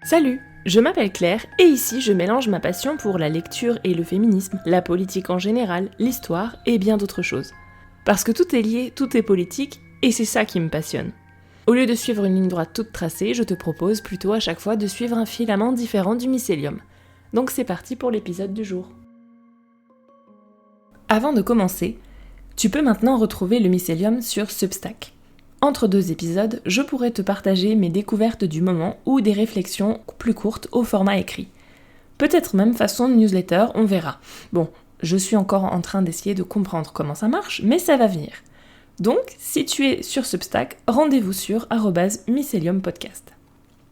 Salut, je m'appelle Claire et ici je mélange ma passion pour la lecture et le féminisme, la politique en général, l'histoire et bien d'autres choses. Parce que tout est lié, tout est politique et c'est ça qui me passionne. Au lieu de suivre une ligne droite toute tracée, je te propose plutôt à chaque fois de suivre un filament différent du mycélium. Donc c'est parti pour l'épisode du jour. Avant de commencer, tu peux maintenant retrouver le mycélium sur Substack. Entre deux épisodes, je pourrais te partager mes découvertes du moment ou des réflexions plus courtes au format écrit. Peut-être même façon newsletter, on verra. Bon, je suis encore en train d'essayer de comprendre comment ça marche, mais ça va venir. Donc, si tu es sur Substack, rendez-vous sur @myceliumpodcast.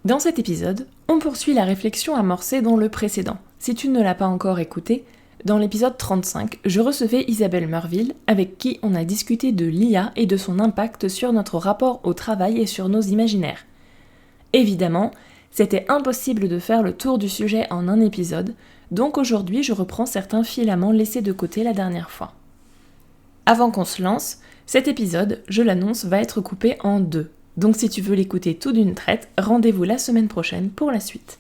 Dans cet épisode, on poursuit la réflexion amorcée dans le précédent. Si tu ne l'as pas encore écouté, dans l'épisode 35, je recevais Isabelle Merville, avec qui on a discuté de l'IA et de son impact sur notre rapport au travail et sur nos imaginaires. Évidemment, c'était impossible de faire le tour du sujet en un épisode, donc aujourd'hui je reprends certains filaments laissés de côté la dernière fois. Avant qu'on se lance, cet épisode, je l'annonce, va être coupé en deux. Donc si tu veux l'écouter tout d'une traite, rendez-vous la semaine prochaine pour la suite.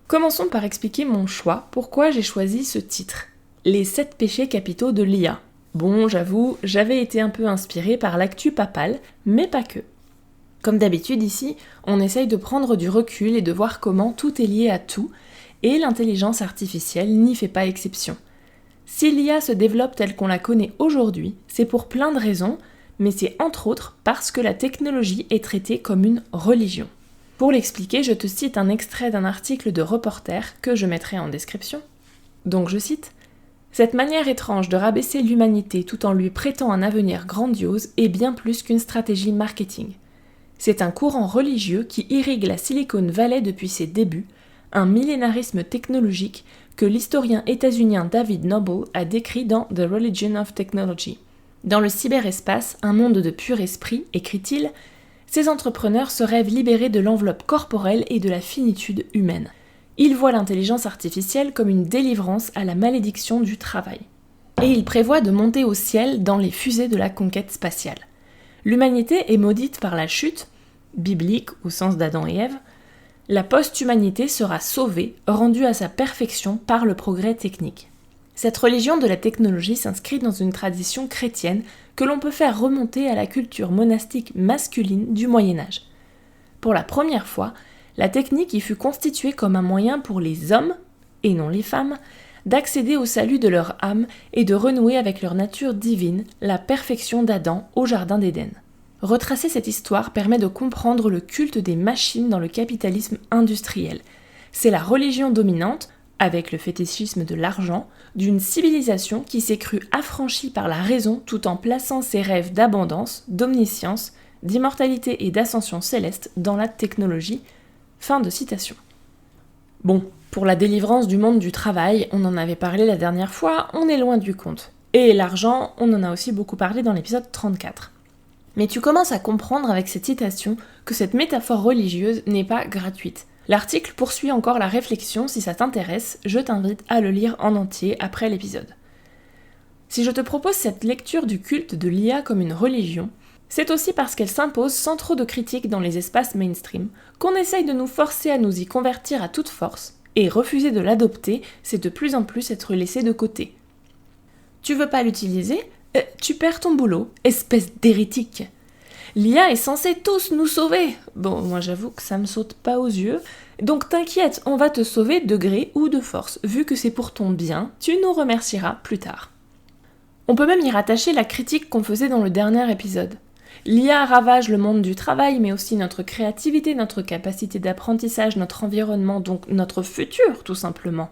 Commençons par expliquer mon choix, pourquoi j'ai choisi ce titre. Les 7 péchés capitaux de l'IA. Bon, j'avoue, j'avais été un peu inspirée par l'actu papale, mais pas que. Comme d'habitude ici, on essaye de prendre du recul et de voir comment tout est lié à tout, et l'intelligence artificielle n'y fait pas exception. Si l'IA se développe telle qu'on la connaît aujourd'hui, c'est pour plein de raisons, mais c'est entre autres parce que la technologie est traitée comme une religion. Pour l'expliquer, je te cite un extrait d'un article de Reporter que je mettrai en description. Donc je cite « Cette manière étrange de rabaisser l'humanité tout en lui prêtant un avenir grandiose est bien plus qu'une stratégie marketing. C'est un courant religieux qui irrigue la Silicon Valley depuis ses débuts, un millénarisme technologique que l'historien états-unien David Noble a décrit dans The Religion of Technology. Dans le cyberespace, un monde de pur esprit, écrit-il, ces entrepreneurs se rêvent libérés de l'enveloppe corporelle et de la finitude humaine. Ils voient l'intelligence artificielle comme une délivrance à la malédiction du travail. Et ils prévoient de monter au ciel dans les fusées de la conquête spatiale. L'humanité est maudite par la chute, biblique au sens d'Adam et Ève. La post-humanité sera sauvée, rendue à sa perfection par le progrès technique. Cette religion de la technologie s'inscrit dans une tradition chrétienne que l'on peut faire remonter à la culture monastique masculine du Moyen-Âge. Pour la première fois, la technique y fut constituée comme un moyen pour les hommes, et non les femmes, d'accéder au salut de leur âme et de renouer avec leur nature divine, la perfection d'Adam au Jardin d'Éden. Retracer cette histoire permet de comprendre le culte des machines dans le capitalisme industriel. C'est la religion dominante, avec le fétichisme de l'argent, d'une civilisation qui s'est crue affranchie par la raison tout en plaçant ses rêves d'abondance, d'omniscience, d'immortalité et d'ascension céleste dans la technologie. Fin de citation. Bon, pour la délivrance du monde du travail, on en avait parlé la dernière fois, on est loin du compte. Et l'argent, on en a aussi beaucoup parlé dans l'épisode 34. Mais tu commences à comprendre avec cette citation que cette métaphore religieuse n'est pas gratuite. L'article poursuit encore la réflexion, si ça t'intéresse, je t'invite à le lire en entier après l'épisode. Si je te propose cette lecture du culte de l'IA comme une religion, c'est aussi parce qu'elle s'impose sans trop de critiques dans les espaces mainstream, qu'on essaye de nous forcer à nous y convertir à toute force, et refuser de l'adopter, c'est de plus en plus être laissé de côté. Tu veux pas l'utiliser ? Tu perds ton boulot, espèce d'hérétique. L'IA est censée tous nous sauver. Bon, moi j'avoue que ça me saute pas aux yeux. Donc t'inquiète, on va te sauver de gré ou de force. Vu que c'est pour ton bien, tu nous remercieras plus tard. On peut même y rattacher la critique qu'on faisait dans le dernier épisode. L'IA ravage le monde du travail, mais aussi notre créativité, notre capacité d'apprentissage, notre environnement, donc notre futur, tout simplement.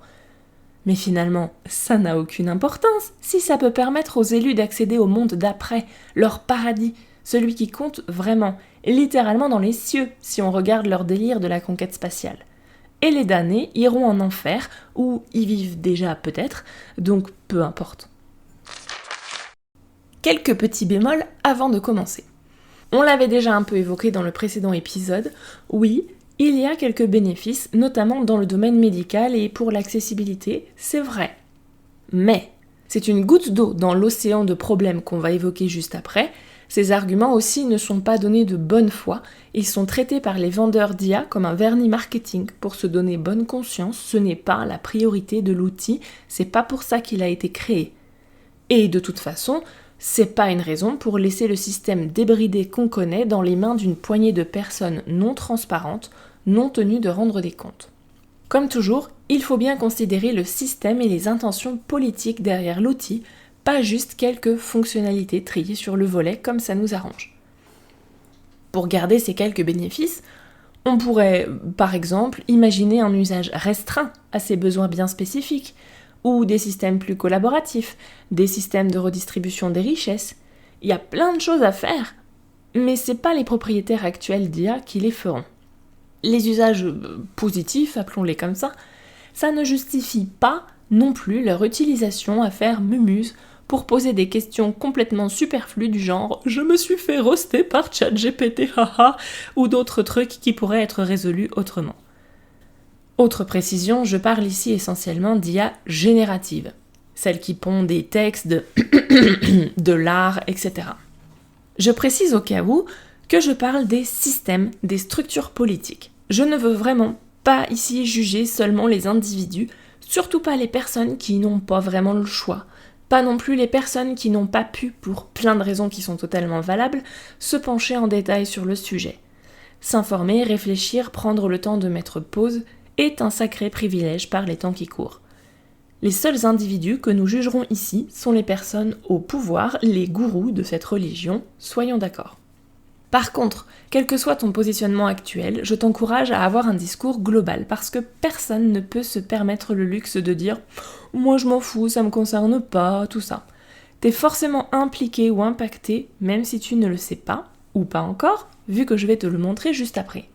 Mais finalement, ça n'a aucune importance si ça peut permettre aux élus d'accéder au monde d'après, leur paradis, celui qui compte vraiment, littéralement dans les cieux, si on regarde leur délire de la conquête spatiale. Et les damnés iront en enfer, où y vivent déjà peut-être, donc peu importe. Quelques petits bémols avant de commencer. On l'avait déjà un peu évoqué dans le précédent épisode, oui, il y a quelques bénéfices, notamment dans le domaine médical et pour l'accessibilité, c'est vrai. Mais C'est une goutte d'eau dans l'océan de problèmes qu'on va évoquer juste après. Ces arguments aussi ne sont pas donnés de bonne foi, ils sont traités par les vendeurs d'IA comme un vernis marketing pour se donner bonne conscience, ce n'est pas la priorité de l'outil, c'est pas pour ça qu'il a été créé. Et de toute façon, c'est pas une raison pour laisser le système débridé qu'on connaît dans les mains d'une poignée de personnes non transparentes, non tenues de rendre des comptes. Comme toujours, il faut bien considérer le système et les intentions politiques derrière l'outil, pas juste quelques fonctionnalités triées sur le volet comme ça nous arrange. Pour garder ces quelques bénéfices, on pourrait, par exemple, imaginer un usage restreint à ces besoins bien spécifiques, ou des systèmes plus collaboratifs, des systèmes de redistribution des richesses. Il y a plein de choses à faire, mais c'est pas les propriétaires actuels d'IA qui les feront. Les usages positifs, appelons-les comme ça ne justifie pas non plus leur utilisation à faire mumuse pour poser des questions complètement superflues du genre « Je me suis fait roaster par ChatGPT, haha » ou d'autres trucs qui pourraient être résolus autrement. Autre précision, je parle ici essentiellement d'IA générative, celle qui pond des textes, de l'art, etc. Je précise au cas où que je parle des systèmes, des structures politiques. Je ne veux vraiment pas ici juger seulement les individus, surtout pas les personnes qui n'ont pas vraiment le choix, pas non plus les personnes qui n'ont pas pu, pour plein de raisons qui sont totalement valables, se pencher en détail sur le sujet. S'informer, réfléchir, prendre le temps de mettre pause est un sacré privilège par les temps qui courent. Les seuls individus que nous jugerons ici sont les personnes au pouvoir, les gourous de cette religion, soyons d'accord. Par contre, quel que soit ton positionnement actuel, je t'encourage à avoir un discours global parce que personne ne peut se permettre le luxe de dire « moi je m'en fous, ça me concerne pas, tout ça ». T'es forcément impliqué ou impacté, même si tu ne le sais pas, ou pas encore, vu que je vais te le montrer juste après.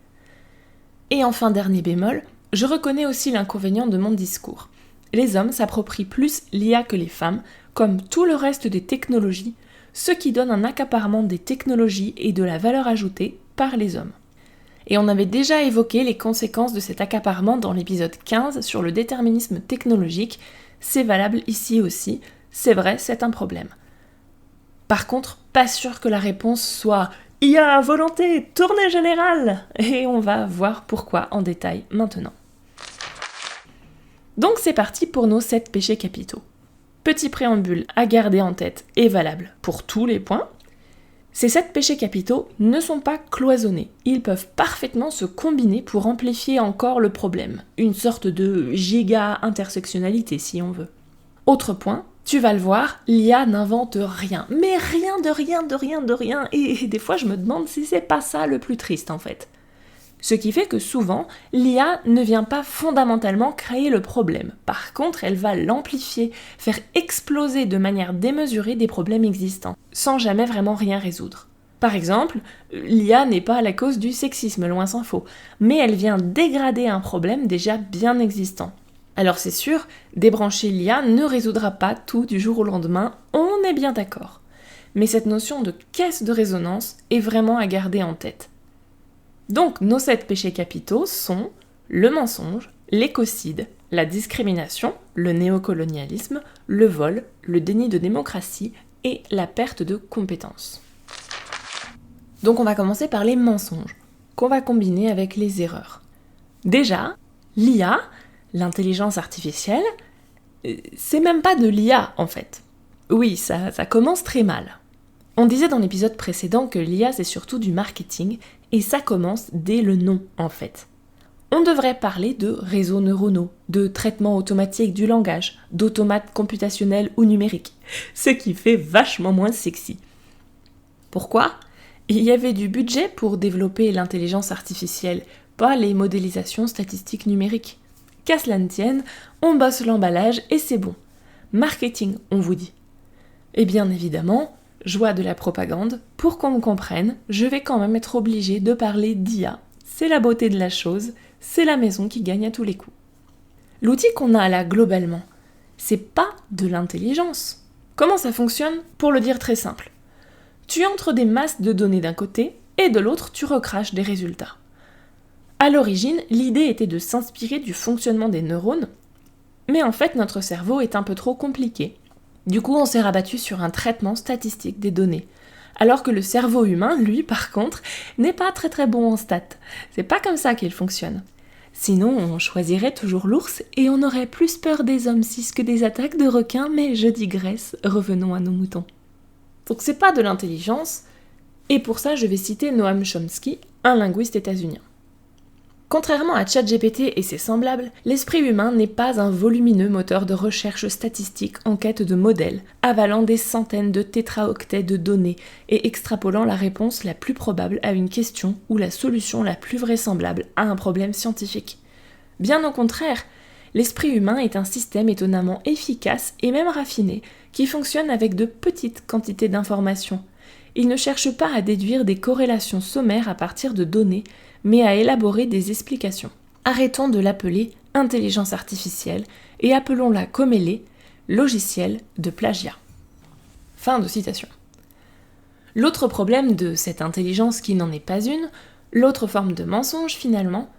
Et enfin, dernier bémol, je reconnais aussi l'inconvénient de mon discours. Les hommes s'approprient plus l'IA que les femmes, comme tout le reste des technologies, ce qui donne un accaparement des technologies et de la valeur ajoutée par les hommes. Et on avait déjà évoqué les conséquences de cet accaparement dans l'épisode 15 sur le déterminisme technologique, c'est valable ici aussi, c'est vrai, c'est un problème. Par contre, pas sûr que la réponse soit « IA à volonté, tournée générale !» et on va voir pourquoi en détail maintenant. Donc c'est parti pour nos 7 péchés capitaux. Petit préambule à garder en tête et valable pour tous les points. Ces 7 péchés capitaux ne sont pas cloisonnés, ils peuvent parfaitement se combiner pour amplifier encore le problème, une sorte de giga-intersectionnalité si on veut. Autre point, tu vas le voir, l'IA n'invente rien, mais rien de rien, et des fois je me demande si c'est pas ça le plus triste en fait. Ce qui fait que souvent, l'IA ne vient pas fondamentalement créer le problème. Par contre, elle va l'amplifier, faire exploser de manière démesurée des problèmes existants, sans jamais vraiment rien résoudre. Par exemple, l'IA n'est pas la cause du sexisme, loin s'en faut, mais elle vient dégrader un problème déjà bien existant. Alors c'est sûr, débrancher l'IA ne résoudra pas tout du jour au lendemain, on est bien d'accord. Mais cette notion de caisse de résonance est vraiment à garder en tête. Donc, nos 7 péchés capitaux sont le mensonge, l'écocide, la discrimination, le néocolonialisme, le vol, le déni de démocratie et la perte de compétences. Donc on va commencer par les mensonges, qu'on va combiner avec les erreurs. Déjà, l'IA, l'intelligence artificielle, c'est même pas de l'IA en fait. Oui, ça commence très mal. On disait dans l'épisode précédent que l'IA c'est surtout du marketing, et ça commence dès le nom en fait. On devrait parler de réseaux neuronaux, de traitement automatique du langage, d'automates computationnels ou numériques, ce qui fait vachement moins sexy. Pourquoi ? Il y avait du budget pour développer l'intelligence artificielle, pas les modélisations statistiques numériques. Qu'à cela ne tienne, on bosse l'emballage et c'est bon. Marketing, on vous dit. Et bien évidemment, joie de la propagande, pour qu'on me comprenne, je vais quand même être obligée de parler d'IA. C'est la beauté de la chose, c'est la maison qui gagne à tous les coups. L'outil qu'on a là globalement, c'est pas de l'intelligence. Comment ça fonctionne ? Pour le dire très simple. Tu entres des masses de données d'un côté, et de l'autre tu recraches des résultats. À l'origine, l'idée était de s'inspirer du fonctionnement des neurones, mais en fait notre cerveau est un peu trop compliqué. Du coup, on s'est rabattu sur un traitement statistique des données. Alors que le cerveau humain, lui, par contre, n'est pas très bon en stats. C'est pas comme ça qu'il fonctionne. Sinon, on choisirait toujours l'ours et on aurait plus peur des hommes cis que des attaques de requins, mais je digresse, revenons à nos moutons. Donc c'est pas de l'intelligence, et pour ça je vais citer Noam Chomsky, un linguiste états-unien. Contrairement à ChatGPT et ses semblables, l'esprit humain n'est pas un volumineux moteur de recherche statistique en quête de modèles, avalant des centaines de tétraoctets de données et extrapolant la réponse la plus probable à une question ou la solution la plus vraisemblable à un problème scientifique. Bien au contraire, l'esprit humain est un système étonnamment efficace et même raffiné, qui fonctionne avec de petites quantités d'informations. Il ne cherche pas à déduire des corrélations sommaires à partir de données, mais à élaborer des explications. Arrêtons de l'appeler intelligence artificielle et appelons-la comme elle est, logiciel de plagiat. Fin de citation. L'autre problème de cette intelligence qui n'en est pas une, l'autre forme de mensonge finalement,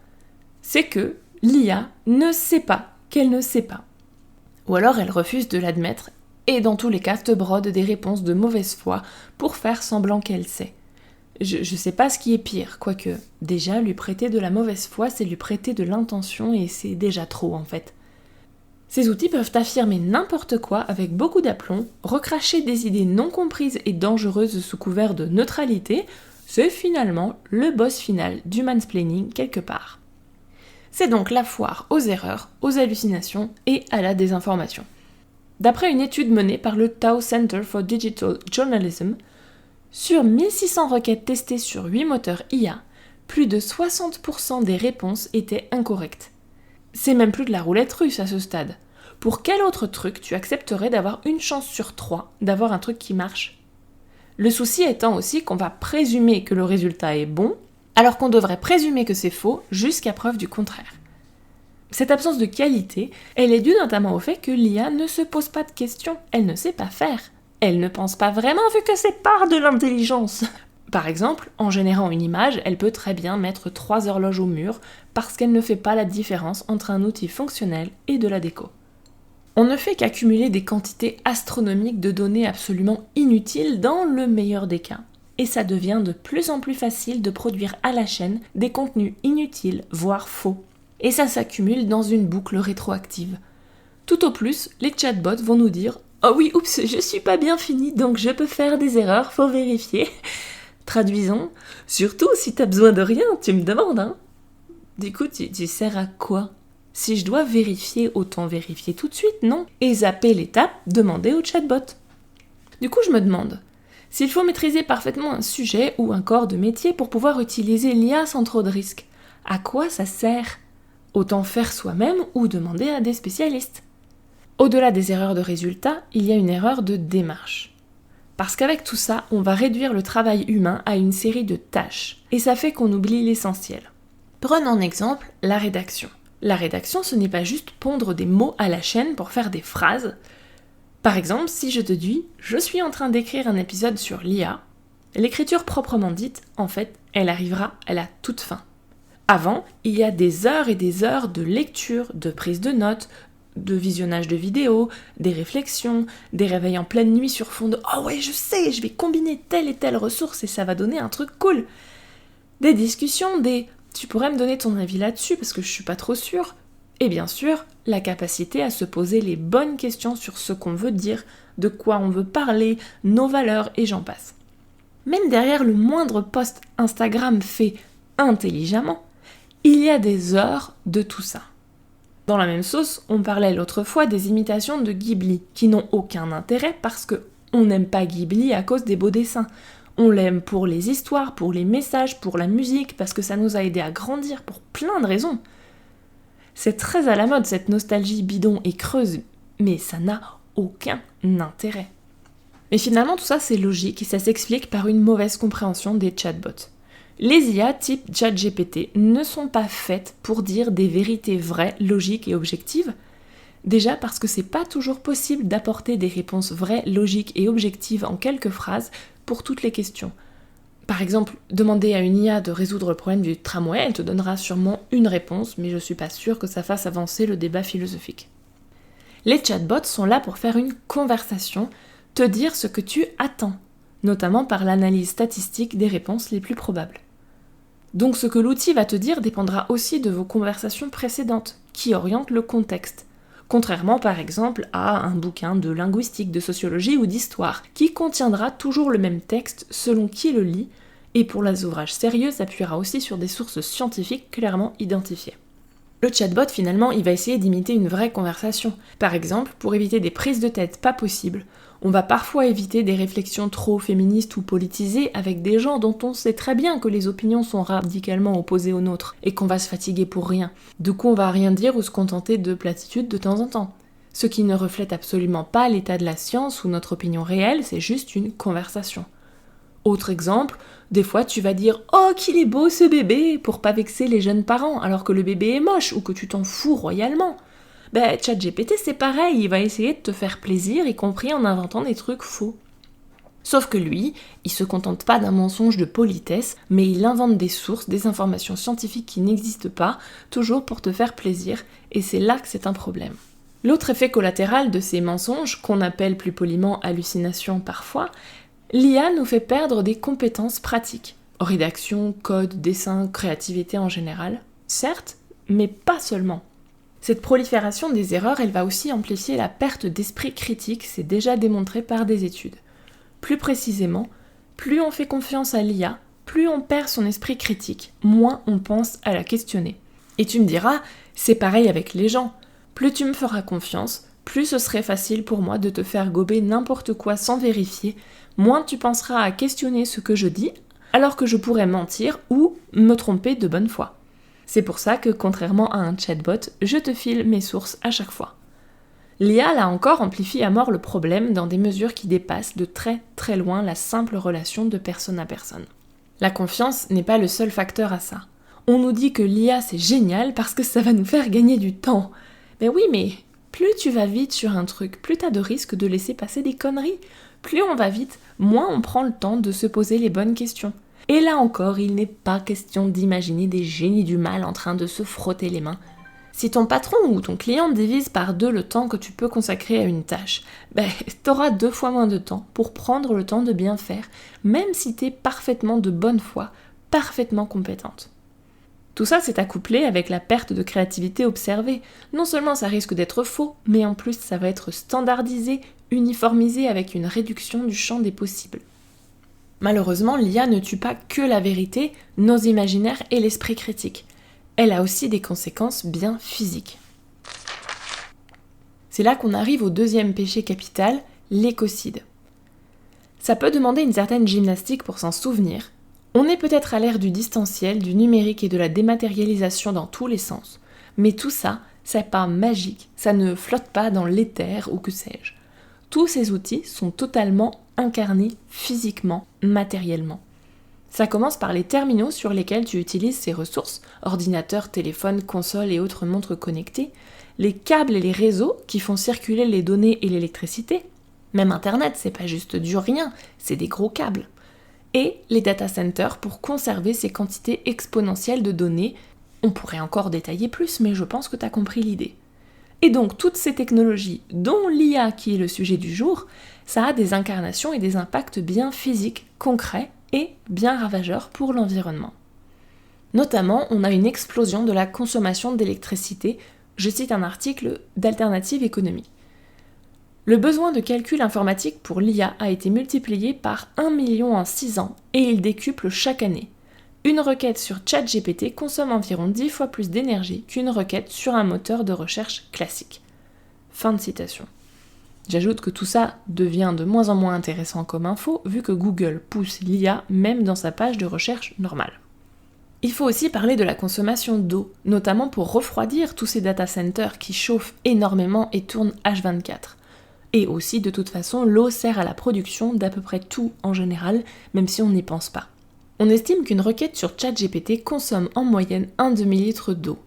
c'est que l'IA ne sait pas qu'elle ne sait pas. Ou alors elle refuse de l'admettre et dans tous les cas te brode des réponses de mauvaise foi pour faire semblant qu'elle sait. Je sais pas ce qui est pire, quoique déjà lui prêter de la mauvaise foi, c'est lui prêter de l'intention et c'est déjà trop en fait. Ces outils peuvent affirmer n'importe quoi avec beaucoup d'aplomb, recracher des idées non comprises et dangereuses sous couvert de neutralité, c'est finalement le boss final du mansplaining quelque part. C'est donc la foire aux erreurs, aux hallucinations et à la désinformation. D'après une étude menée par le Tao Center for Digital Journalism, sur 1600 requêtes testées sur 8 moteurs IA, plus de 60% des réponses étaient incorrectes. C'est même plus de la roulette russe à ce stade. Pour quel autre truc tu accepterais d'avoir une chance sur 3 d'avoir un truc qui marche ? Le souci étant aussi qu'on va présumer que le résultat est bon, alors qu'on devrait présumer que c'est faux jusqu'à preuve du contraire. Cette absence de qualité, elle est due notamment au fait que l'IA ne se pose pas de questions, elle ne sait pas faire. Elle ne pense pas vraiment vu que c'est pas de l'intelligence. Par exemple, en générant une image, elle peut très bien mettre 3 horloges au mur parce qu'elle ne fait pas la différence entre un outil fonctionnel et de la déco. On ne fait qu'accumuler des quantités astronomiques de données absolument inutiles dans le meilleur des cas. Et ça devient de plus en plus facile de produire à la chaîne des contenus inutiles, voire faux. Et ça s'accumule dans une boucle rétroactive. Tout au plus, les chatbots vont nous dire « Oh oui, oups, je suis pas bien fini, donc je peux faire des erreurs, faut vérifier. » Traduisons, surtout si t'as besoin de rien, tu me demandes, hein. Du coup, tu sers à quoi ? Si je dois vérifier, autant vérifier tout de suite, non ? Et zapper l'étape, demander au chatbot. Du coup, je me demande, s'il faut maîtriser parfaitement un sujet ou un corps de métier pour pouvoir utiliser l'IA sans trop de risques, à quoi ça sert ? Autant faire soi-même ou demander à des spécialistes. Au-delà des erreurs de résultats, il y a une erreur de démarche. Parce qu'avec tout ça, on va réduire le travail humain à une série de tâches, et ça fait qu'on oublie l'essentiel. Prenons en exemple la rédaction. La rédaction, ce n'est pas juste pondre des mots à la chaîne pour faire des phrases. Par exemple, si je te dis « je suis en train d'écrire un épisode sur l'IA », l'écriture proprement dite, en fait, elle arrivera à la toute fin. Avant, il y a des heures et des heures de lecture, de prise de notes, de visionnage de vidéos, des réflexions, des réveils en pleine nuit sur fond de « oh ouais, je sais, je vais combiner telle et telle ressource et ça va donner un truc cool ». Des discussions, des « tu pourrais me donner ton avis là-dessus parce que je suis pas trop sûre ». Et bien sûr, la capacité à se poser les bonnes questions sur ce qu'on veut dire, de quoi on veut parler, nos valeurs et j'en passe. Même derrière le moindre post Instagram fait intelligemment, il y a des heures de tout ça. Dans la même sauce, on parlait l'autre fois des imitations de Ghibli, qui n'ont aucun intérêt parce qu'on n'aime pas Ghibli à cause des beaux dessins. On l'aime pour les histoires, pour les messages, pour la musique, parce que ça nous a aidé à grandir pour plein de raisons. C'est très à la mode cette nostalgie bidon et creuse, mais ça n'a aucun intérêt. Mais finalement tout ça c'est logique et ça s'explique par une mauvaise compréhension des chatbots. Les IA type ChatGPT ne sont pas faites pour dire des vérités vraies, logiques et objectives. Déjà parce que c'est pas toujours possible d'apporter des réponses vraies, logiques et objectives en quelques phrases pour toutes les questions. Par exemple, demander à une IA de résoudre le problème du tramway, elle te donnera sûrement une réponse, mais je suis pas sûre que ça fasse avancer le débat philosophique. Les chatbots sont là pour faire une conversation, te dire ce que tu attends, notamment par l'analyse statistique des réponses les plus probables. Donc ce que l'outil va te dire dépendra aussi de vos conversations précédentes, qui orientent le contexte. Contrairement par exemple à un bouquin de linguistique, de sociologie ou d'histoire, qui contiendra toujours le même texte selon qui le lit, et pour les ouvrages sérieux s'appuiera aussi sur des sources scientifiques clairement identifiées. Le chatbot finalement, il va essayer d'imiter une vraie conversation. Par exemple, pour éviter des prises de tête pas possibles, on va parfois éviter des réflexions trop féministes ou politisées avec des gens dont on sait très bien que les opinions sont radicalement opposées aux nôtres et qu'on va se fatiguer pour rien. Du coup, on va rien dire ou se contenter de platitudes de temps en temps. Ce qui ne reflète absolument pas l'état de la science ou notre opinion réelle, c'est juste une conversation. Autre exemple, des fois tu vas dire « Oh, qu'il est beau ce bébé !» pour pas vexer les jeunes parents alors que le bébé est moche ou que tu t'en fous royalement. Ben, ChatGPT c'est pareil, il va essayer de te faire plaisir, y compris en inventant des trucs faux. Sauf que lui, il se contente pas d'un mensonge de politesse, mais il invente des sources, des informations scientifiques qui n'existent pas, toujours pour te faire plaisir, et c'est là que c'est un problème. L'autre effet collatéral de ces mensonges, qu'on appelle plus poliment hallucinations parfois, l'IA nous fait perdre des compétences pratiques. Rédaction, code, dessin, créativité en général. Certes, mais pas seulement. Cette prolifération des erreurs, elle va aussi amplifier la perte d'esprit critique, c'est déjà démontré par des études. Plus précisément, plus on fait confiance à l'IA, plus on perd son esprit critique, moins on pense à la questionner. Et tu me diras, c'est pareil avec les gens. Plus tu me feras confiance, plus ce serait facile pour moi de te faire gober n'importe quoi sans vérifier, moins tu penseras à questionner ce que je dis, alors que je pourrais mentir ou me tromper de bonne foi. C'est pour ça que, contrairement à un chatbot, je te file mes sources à chaque fois. L'IA, là encore, amplifie à mort le problème dans des mesures qui dépassent de très très loin la simple relation de personne à personne. La confiance n'est pas le seul facteur à ça. On nous dit que l'IA c'est génial parce que ça va nous faire gagner du temps. Ben oui, mais plus tu vas vite sur un truc, plus t'as de risques de laisser passer des conneries. Plus on va vite, moins on prend le temps de se poser les bonnes questions. Et là encore, il n'est pas question d'imaginer des génies du mal en train de se frotter les mains. Si ton patron ou ton client divise par 2 le temps que tu peux consacrer à une tâche, ben t'auras 2 fois moins de temps pour prendre le temps de bien faire, même si t'es parfaitement de bonne foi, parfaitement compétente. Tout ça c'est accouplé avec la perte de créativité observée. Non seulement ça risque d'être faux, mais en plus ça va être standardisé, uniformisé avec une réduction du champ des possibles. Malheureusement, l'IA ne tue pas que la vérité, nos imaginaires et l'esprit critique. Elle a aussi des conséquences bien physiques. C'est là qu'on arrive au deuxième péché capital, l'écocide. Ça peut demander une certaine gymnastique pour s'en souvenir. On est peut-être à l'ère du distanciel, du numérique et de la dématérialisation dans tous les sens. Mais tout ça, c'est pas magique, ça ne flotte pas dans l'éther ou que sais-je. Tous ces outils sont totalement incarnés physiquement, matériellement. Ça commence par les terminaux sur lesquels tu utilises ces ressources, ordinateurs, téléphones, consoles et autres montres connectées, les câbles et les réseaux qui font circuler les données et l'électricité. Même Internet, c'est pas juste du rien, c'est des gros câbles. Et les data centers pour conserver ces quantités exponentielles de données. On pourrait encore détailler plus, mais je pense que tu as compris l'idée. Et donc toutes ces technologies, dont l'IA qui est le sujet du jour, ça a des incarnations et des impacts bien physiques, concrets et bien ravageurs pour l'environnement. Notamment, on a une explosion de la consommation d'électricité, je cite un article d'Alternative Économie. Le besoin de calcul informatique pour l'IA a été multiplié par 1 million en 6 ans et il décuple chaque année. Une requête sur ChatGPT consomme environ 10 fois plus d'énergie qu'une requête sur un moteur de recherche classique. Fin de citation. J'ajoute que tout ça devient de moins en moins intéressant comme info, vu que Google pousse l'IA même dans sa page de recherche normale. Il faut aussi parler de la consommation d'eau, notamment pour refroidir tous ces data centers qui chauffent énormément et tournent H24. Et aussi, de toute façon, l'eau sert à la production d'à peu près tout en général, même si on n'y pense pas. On estime qu'une requête sur ChatGPT consomme en moyenne un demi-litre d'eau.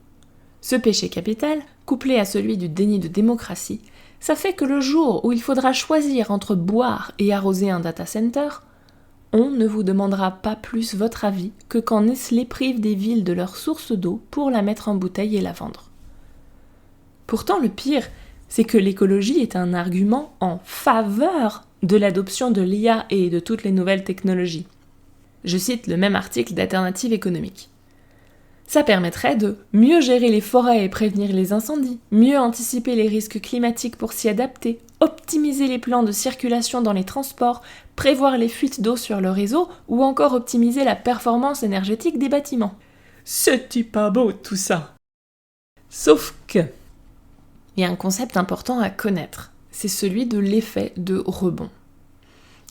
Ce péché capital, couplé à celui du déni de démocratie, ça fait que le jour où il faudra choisir entre boire et arroser un data center, on ne vous demandera pas plus votre avis que quand Nestlé prive des villes de leur source d'eau pour la mettre en bouteille et la vendre. Pourtant, le pire, c'est que l'écologie est un argument en faveur de l'adoption de l'IA et de toutes les nouvelles technologies. Je cite le même article d'Alternative économique. Ça permettrait de mieux gérer les forêts et prévenir les incendies, mieux anticiper les risques climatiques pour s'y adapter, optimiser les plans de circulation dans les transports, prévoir les fuites d'eau sur le réseau ou encore optimiser la performance énergétique des bâtiments. C'est-tu pas beau tout ça? Sauf que, il y a un concept important à connaître, c'est celui de l'effet de rebond,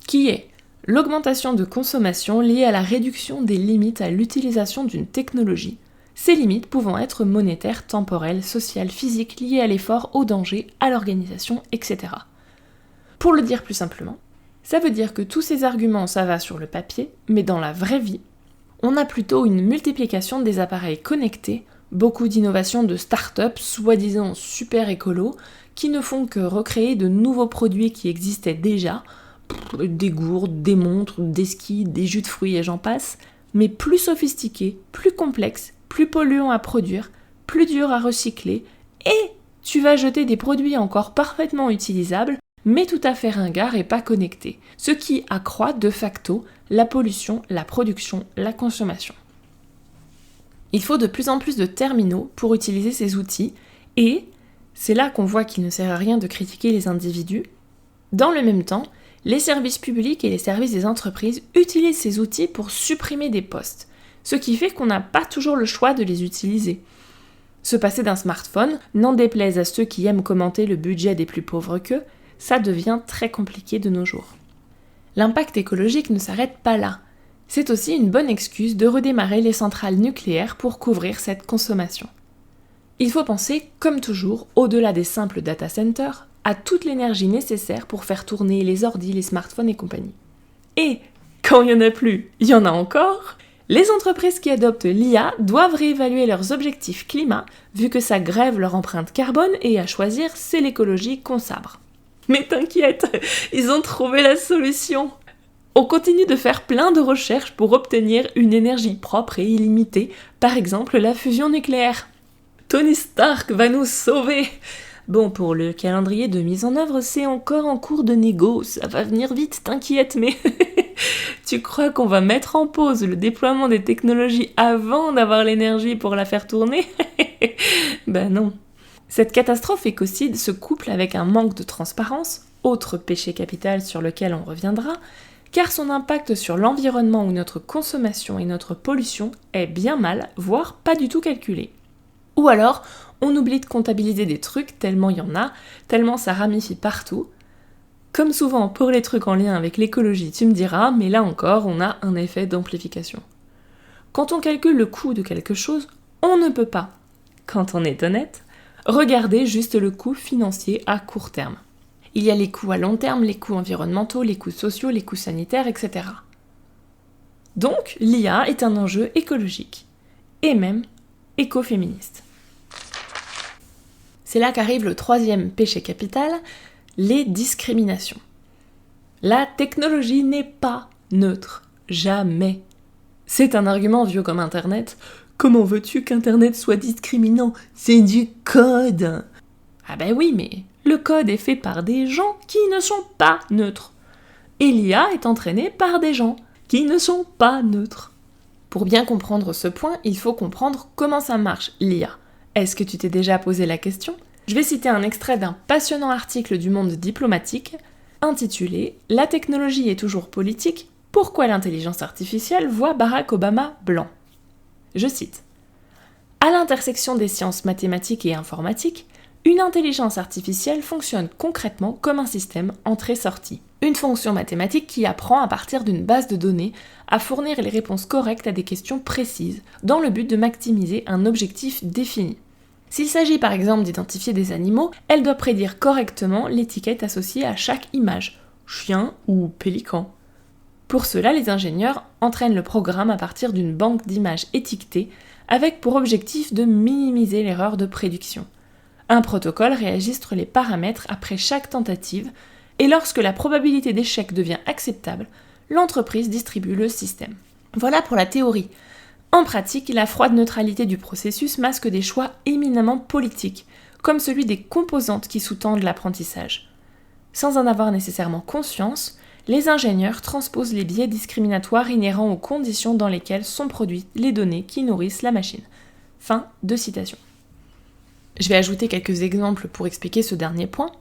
qui est l'augmentation de consommation liée à la réduction des limites à l'utilisation d'une technologie, ces limites pouvant être monétaires, temporelles, sociales, physiques, liées à l'effort, au danger, à l'organisation, etc. Pour le dire plus simplement, ça veut dire que tous ces arguments, ça va sur le papier, mais dans la vraie vie, on a plutôt une multiplication des appareils connectés, beaucoup d'innovations de start-up soi-disant super écolo, qui ne font que recréer de nouveaux produits qui existaient déjà, des gourdes, des montres, des skis, des jus de fruits et j'en passe, mais plus sophistiqués, plus complexes, plus polluants à produire, plus durs à recycler, et tu vas jeter des produits encore parfaitement utilisables, mais tout à fait ringards et pas connectés, ce qui accroît de facto la pollution, la production, la consommation. Il faut de plus en plus de terminaux pour utiliser ces outils, et c'est là qu'on voit qu'il ne sert à rien de critiquer les individus. Dans le même temps, les services publics et les services des entreprises utilisent ces outils pour supprimer des postes, ce qui fait qu'on n'a pas toujours le choix de les utiliser. Se passer d'un smartphone, n'en déplaise à ceux qui aiment commenter le budget des plus pauvres qu'eux, ça devient très compliqué de nos jours. L'impact écologique ne s'arrête pas là. C'est aussi une bonne excuse de redémarrer les centrales nucléaires pour couvrir cette consommation. Il faut penser, comme toujours, au-delà des simples data centers, à toute l'énergie nécessaire pour faire tourner les ordis, les smartphones et compagnie. Et quand il n'y en a plus, il y en a encore. Les entreprises qui adoptent l'IA doivent réévaluer leurs objectifs climat, vu que ça grève leur empreinte carbone, et à choisir, c'est l'écologie qu'on sabre. Mais t'inquiète, ils ont trouvé la solution. On continue de faire plein de recherches pour obtenir une énergie propre et illimitée, par exemple la fusion nucléaire. Tony Stark va nous sauver. Bon, pour le calendrier de mise en œuvre, c'est encore en cours de négo, ça va venir vite, t'inquiète, mais tu crois qu'on va mettre en pause le déploiement des technologies avant d'avoir l'énergie pour la faire tourner? Ben non. Cette catastrophe écocide se couple avec un manque de transparence, autre péché capital sur lequel on reviendra, car son impact sur l'environnement ou notre consommation et notre pollution est bien mal, voire pas du tout calculé. Ou alors, on oublie de comptabiliser des trucs tellement il y en a, tellement ça ramifie partout. Comme souvent pour les trucs en lien avec l'écologie, tu me diras, mais là encore, on a un effet d'amplification. Quand on calcule le coût de quelque chose, on ne peut pas, quand on est honnête, regarder juste le coût financier à court terme. Il y a les coûts à long terme, les coûts environnementaux, les coûts sociaux, les coûts sanitaires, etc. Donc, l'IA est un enjeu écologique, et même écoféministe. C'est là qu'arrive le troisième péché capital, les discriminations. La technologie n'est pas neutre, jamais. C'est un argument vieux comme Internet. Comment veux-tu qu'Internet soit discriminant? C'est du code. Ah ben oui, mais le code est fait par des gens qui ne sont pas neutres. Et l'IA est entraînée par des gens qui ne sont pas neutres. Pour bien comprendre ce point, il faut comprendre comment ça marche, l'IA. Est-ce que tu t'es déjà posé la question? Je vais citer un extrait d'un passionnant article du Monde diplomatique intitulé « La technologie est toujours politique, pourquoi l'intelligence artificielle voit Barack Obama blanc ?» Je cite. « À l'intersection des sciences mathématiques et informatiques, une intelligence artificielle fonctionne concrètement comme un système entrée-sortie. Une fonction mathématique qui apprend à partir d'une base de données à fournir les réponses correctes à des questions précises, dans le but de maximiser un objectif défini. S'il s'agit par exemple d'identifier des animaux, elle doit prédire correctement l'étiquette associée à chaque image, chien ou pélican. Pour cela, les ingénieurs entraînent le programme à partir d'une banque d'images étiquetées, avec pour objectif de minimiser l'erreur de prédiction. Un protocole réenregistre les paramètres après chaque tentative, et lorsque la probabilité d'échec devient acceptable, l'entreprise distribue le système. Voilà pour la théorie. En pratique, la froide neutralité du processus masque des choix éminemment politiques, comme celui des composantes qui sous-tendent l'apprentissage. Sans en avoir nécessairement conscience, les ingénieurs transposent les biais discriminatoires inhérents aux conditions dans lesquelles sont produites les données qui nourrissent la machine. Fin de citation. Je vais ajouter quelques exemples pour expliquer ce dernier point.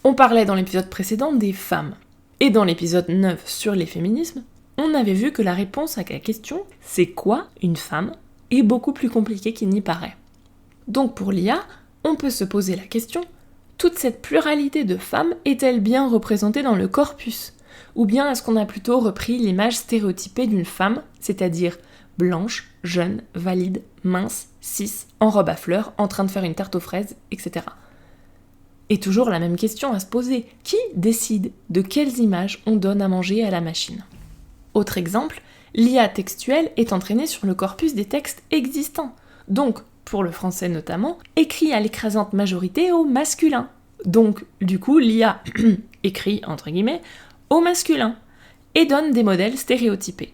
On parlait dans l'épisode précédent des femmes. Et dans l'épisode 9 sur les féminismes, on avait vu que la réponse à la question « c'est quoi une femme ?» est beaucoup plus compliquée qu'il n'y paraît. Donc pour l'IA, on peut se poser la question « toute cette pluralité de femmes est-elle bien représentée dans le corpus ? Ou bien est-ce qu'on a plutôt repris l'image stéréotypée d'une femme, c'est-à-dire blanche, jeune, valide, mince, cis, en robe à fleurs, en train de faire une tarte aux fraises, etc. » Et toujours la même question à se poser, qui décide de quelles images on donne à manger à la machine ? Autre exemple, l'IA textuelle est entraînée sur le corpus des textes existants, donc, pour le français notamment, écrit à l'écrasante majorité au masculin. Donc, du coup, l'IA écrit, entre guillemets, au masculin, et donne des modèles stéréotypés.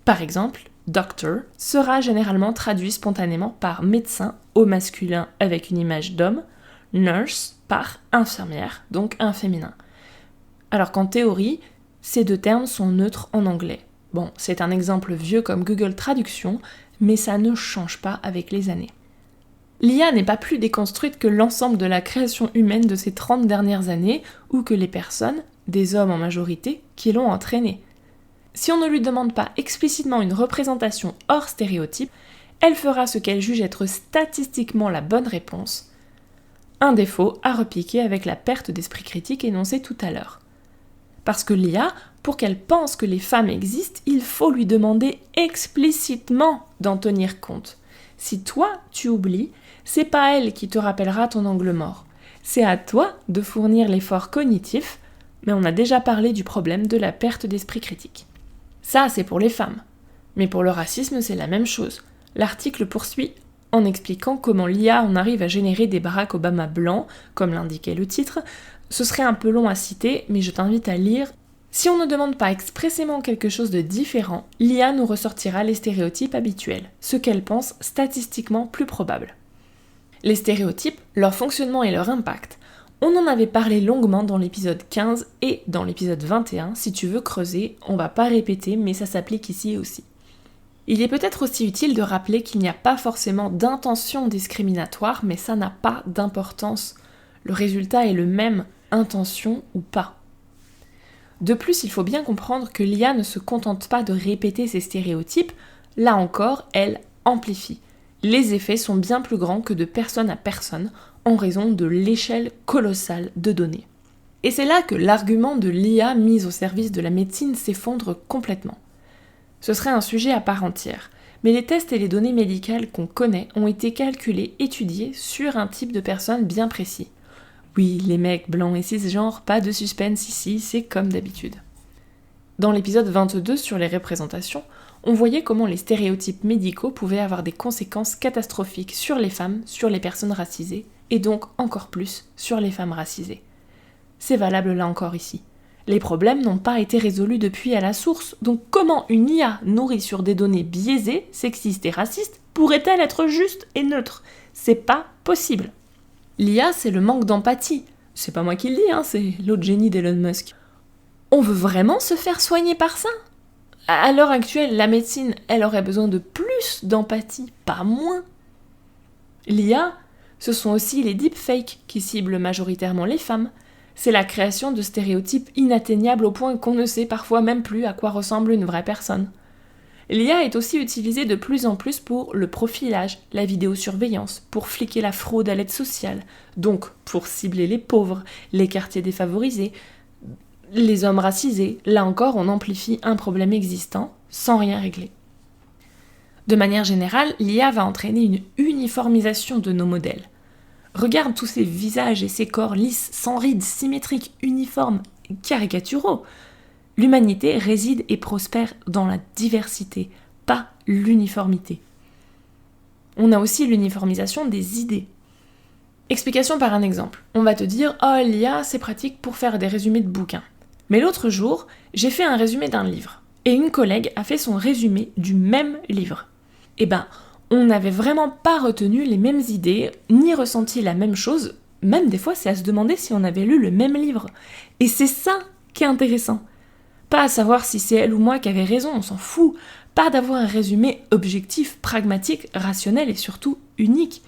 Par exemple, doctor sera généralement traduit spontanément par médecin au masculin avec une image d'homme, nurse par infirmière, donc un féminin. Alors qu'en théorie, ces deux termes sont neutres en anglais. Bon, c'est un exemple vieux comme Google Traduction, mais ça ne change pas avec les années. L'IA n'est pas plus déconstruite que l'ensemble de la création humaine de ces 30 dernières années, ou que les personnes, des hommes en majorité, qui l'ont entraînée. Si on ne lui demande pas explicitement une représentation hors stéréotype, elle fera ce qu'elle juge être statistiquement la bonne réponse, un défaut à repiquer avec la perte d'esprit critique énoncée tout à l'heure. Parce que l'IA, pour qu'elle pense que les femmes existent, il faut lui demander explicitement d'en tenir compte. Si toi, tu oublies, c'est pas elle qui te rappellera ton angle mort. C'est à toi de fournir l'effort cognitif, mais on a déjà parlé du problème de la perte d'esprit critique. Ça, c'est pour les femmes. Mais pour le racisme, c'est la même chose. L'article poursuit en expliquant comment l'IA en arrive à générer des Barack Obama blancs, comme l'indiquait le titre. Ce serait un peu long à citer, mais je t'invite à lire. Si on ne demande pas expressément quelque chose de différent, l'IA nous ressortira les stéréotypes habituels, ce qu'elle pense statistiquement plus probable. Les stéréotypes, leur fonctionnement et leur impact, on en avait parlé longuement dans l'épisode 15 et dans l'épisode 21, si tu veux creuser, on va pas répéter, mais ça s'applique ici aussi. Il est peut-être aussi utile de rappeler qu'il n'y a pas forcément d'intention discriminatoire, mais ça n'a pas d'importance. Le résultat est le même, intention ou pas. De plus, il faut bien comprendre que l'IA ne se contente pas de répéter ces stéréotypes, là encore, elle amplifie. Les effets sont bien plus grands que de personne à personne, en raison de l'échelle colossale de données. Et c'est là que l'argument de l'IA mise au service de la médecine s'effondre complètement. Ce serait un sujet à part entière, mais les tests et les données médicales qu'on connaît ont été calculés, étudiés sur un type de personne bien précis. Oui, les mecs blancs et cisgenres, pas de suspense ici, c'est comme d'habitude. Dans l'épisode 22 sur les représentations, on voyait comment les stéréotypes médicaux pouvaient avoir des conséquences catastrophiques sur les femmes, sur les personnes racisées, et donc encore plus sur les femmes racisées. C'est valable là encore ici. Les problèmes n'ont pas été résolus depuis à la source, donc comment une IA nourrie sur des données biaisées, sexistes et racistes pourrait-elle être juste et neutre ? C'est pas possible. L'IA, c'est le manque d'empathie. C'est pas moi qui le dis, c'est l'autre génie d'Elon Musk. On veut vraiment se faire soigner par ça ? À l'heure actuelle, la médecine, elle aurait besoin de plus d'empathie, pas moins. L'IA, ce sont aussi les deepfakes qui ciblent majoritairement les femmes. C'est la création de stéréotypes inatteignables au point qu'on ne sait parfois même plus à quoi ressemble une vraie personne. L'IA est aussi utilisée de plus en plus pour le profilage, la vidéosurveillance, pour fliquer la fraude à l'aide sociale, donc pour cibler les pauvres, les quartiers défavorisés, les hommes racisés. Là encore, on amplifie un problème existant sans rien régler. De manière générale, l'IA va entraîner une uniformisation de nos modèles. Regarde tous ces visages et ces corps lisses, sans rides, symétriques, uniformes, caricaturaux. L'humanité réside et prospère dans la diversité, pas l'uniformité. On a aussi l'uniformisation des idées. Explication par un exemple. On va te dire « Oh, l'IA, c'est pratique pour faire des résumés de bouquins. » Mais l'autre jour, j'ai fait un résumé d'un livre. Et une collègue a fait son résumé du même livre. On n'avait vraiment pas retenu les mêmes idées, ni ressenti la même chose, même des fois c'est à se demander si on avait lu le même livre. Et c'est ça qui est intéressant. Pas à savoir si c'est elle ou moi qui avait raison, on s'en fout. Pas d'avoir un résumé objectif, pragmatique, rationnel et surtout unique.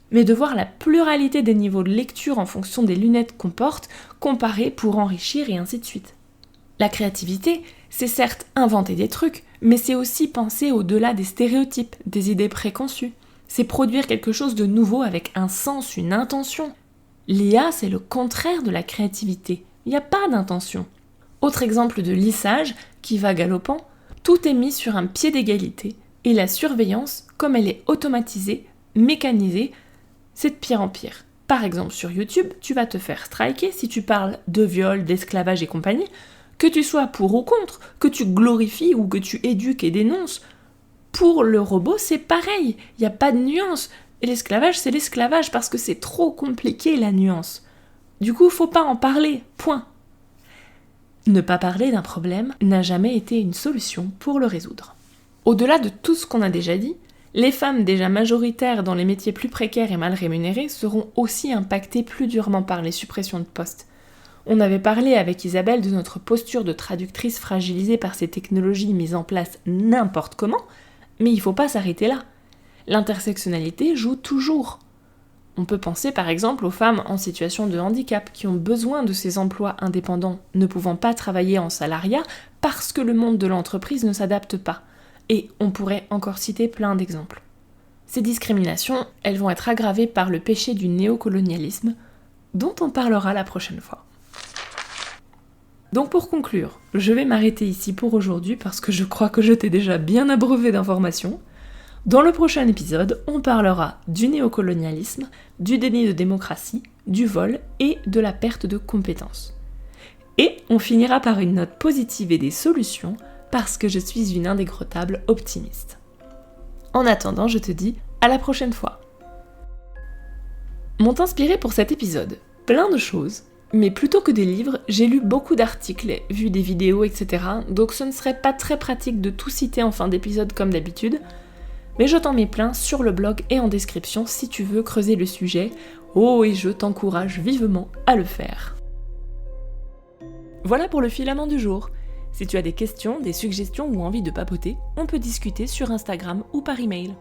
Mais de voir la pluralité des niveaux de lecture en fonction des lunettes qu'on porte, comparer pour enrichir et ainsi de suite. La créativité, c'est certes inventer des trucs, mais c'est aussi penser au-delà des stéréotypes, des idées préconçues. C'est produire quelque chose de nouveau avec un sens, une intention. L'IA, c'est le contraire de la créativité. Il n'y a pas d'intention. Autre exemple de lissage, qui va galopant, tout est mis sur un pied d'égalité, et la surveillance, comme elle est automatisée, mécanisée, c'est de pire en pire. Par exemple, sur YouTube, tu vas te faire striker si tu parles de viol, d'esclavage et compagnie, que tu sois pour ou contre, que tu glorifies ou que tu éduques et dénonces. Pour le robot, c'est pareil, il n'y a pas de nuance. Et l'esclavage, c'est l'esclavage parce que c'est trop compliqué la nuance. Du coup, faut pas en parler, point. Ne pas parler d'un problème n'a jamais été une solution pour le résoudre. Au-delà de tout ce qu'on a déjà dit, les femmes déjà majoritaires dans les métiers plus précaires et mal rémunérés seront aussi impactées plus durement par les suppressions de postes. On avait parlé avec Isabelle de notre posture de traductrice fragilisée par ces technologies mises en place n'importe comment, mais il faut pas s'arrêter là. L'intersectionnalité joue toujours. On peut penser par exemple aux femmes en situation de handicap qui ont besoin de ces emplois indépendants, ne pouvant pas travailler en salariat parce que le monde de l'entreprise ne s'adapte pas. Et on pourrait encore citer plein d'exemples. Ces discriminations, elles vont être aggravées par le péché du néocolonialisme, dont on parlera la prochaine fois. Donc pour conclure, je vais m'arrêter ici pour aujourd'hui parce que je crois que je t'ai déjà bien abreuvé d'informations. Dans le prochain épisode, on parlera du néocolonialisme, du déni de démocratie, du vol et de la perte de compétences. Et on finira par une note positive et des solutions parce que je suis une indécrottable optimiste. En attendant, je te dis à la prochaine fois. M'ont inspiré pour cet épisode plein de choses, mais plutôt que des livres, j'ai lu beaucoup d'articles, vu des vidéos, etc. Donc ce ne serait pas très pratique de tout citer en fin d'épisode comme d'habitude, mais je t'en mets plein sur le blog et en description si tu veux creuser le sujet. Oh, et je t'encourage vivement à le faire. Voilà pour le filament du jour. Si tu as des questions, des suggestions ou envie de papoter, on peut discuter sur Instagram ou par email.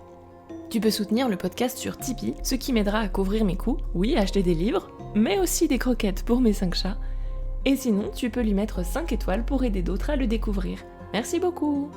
Tu peux soutenir le podcast sur Tipeee, ce qui m'aidera à couvrir mes coûts, oui, acheter des livres, mais aussi des croquettes pour mes 5 chats. Et sinon, tu peux lui mettre 5 étoiles pour aider d'autres à le découvrir. Merci beaucoup!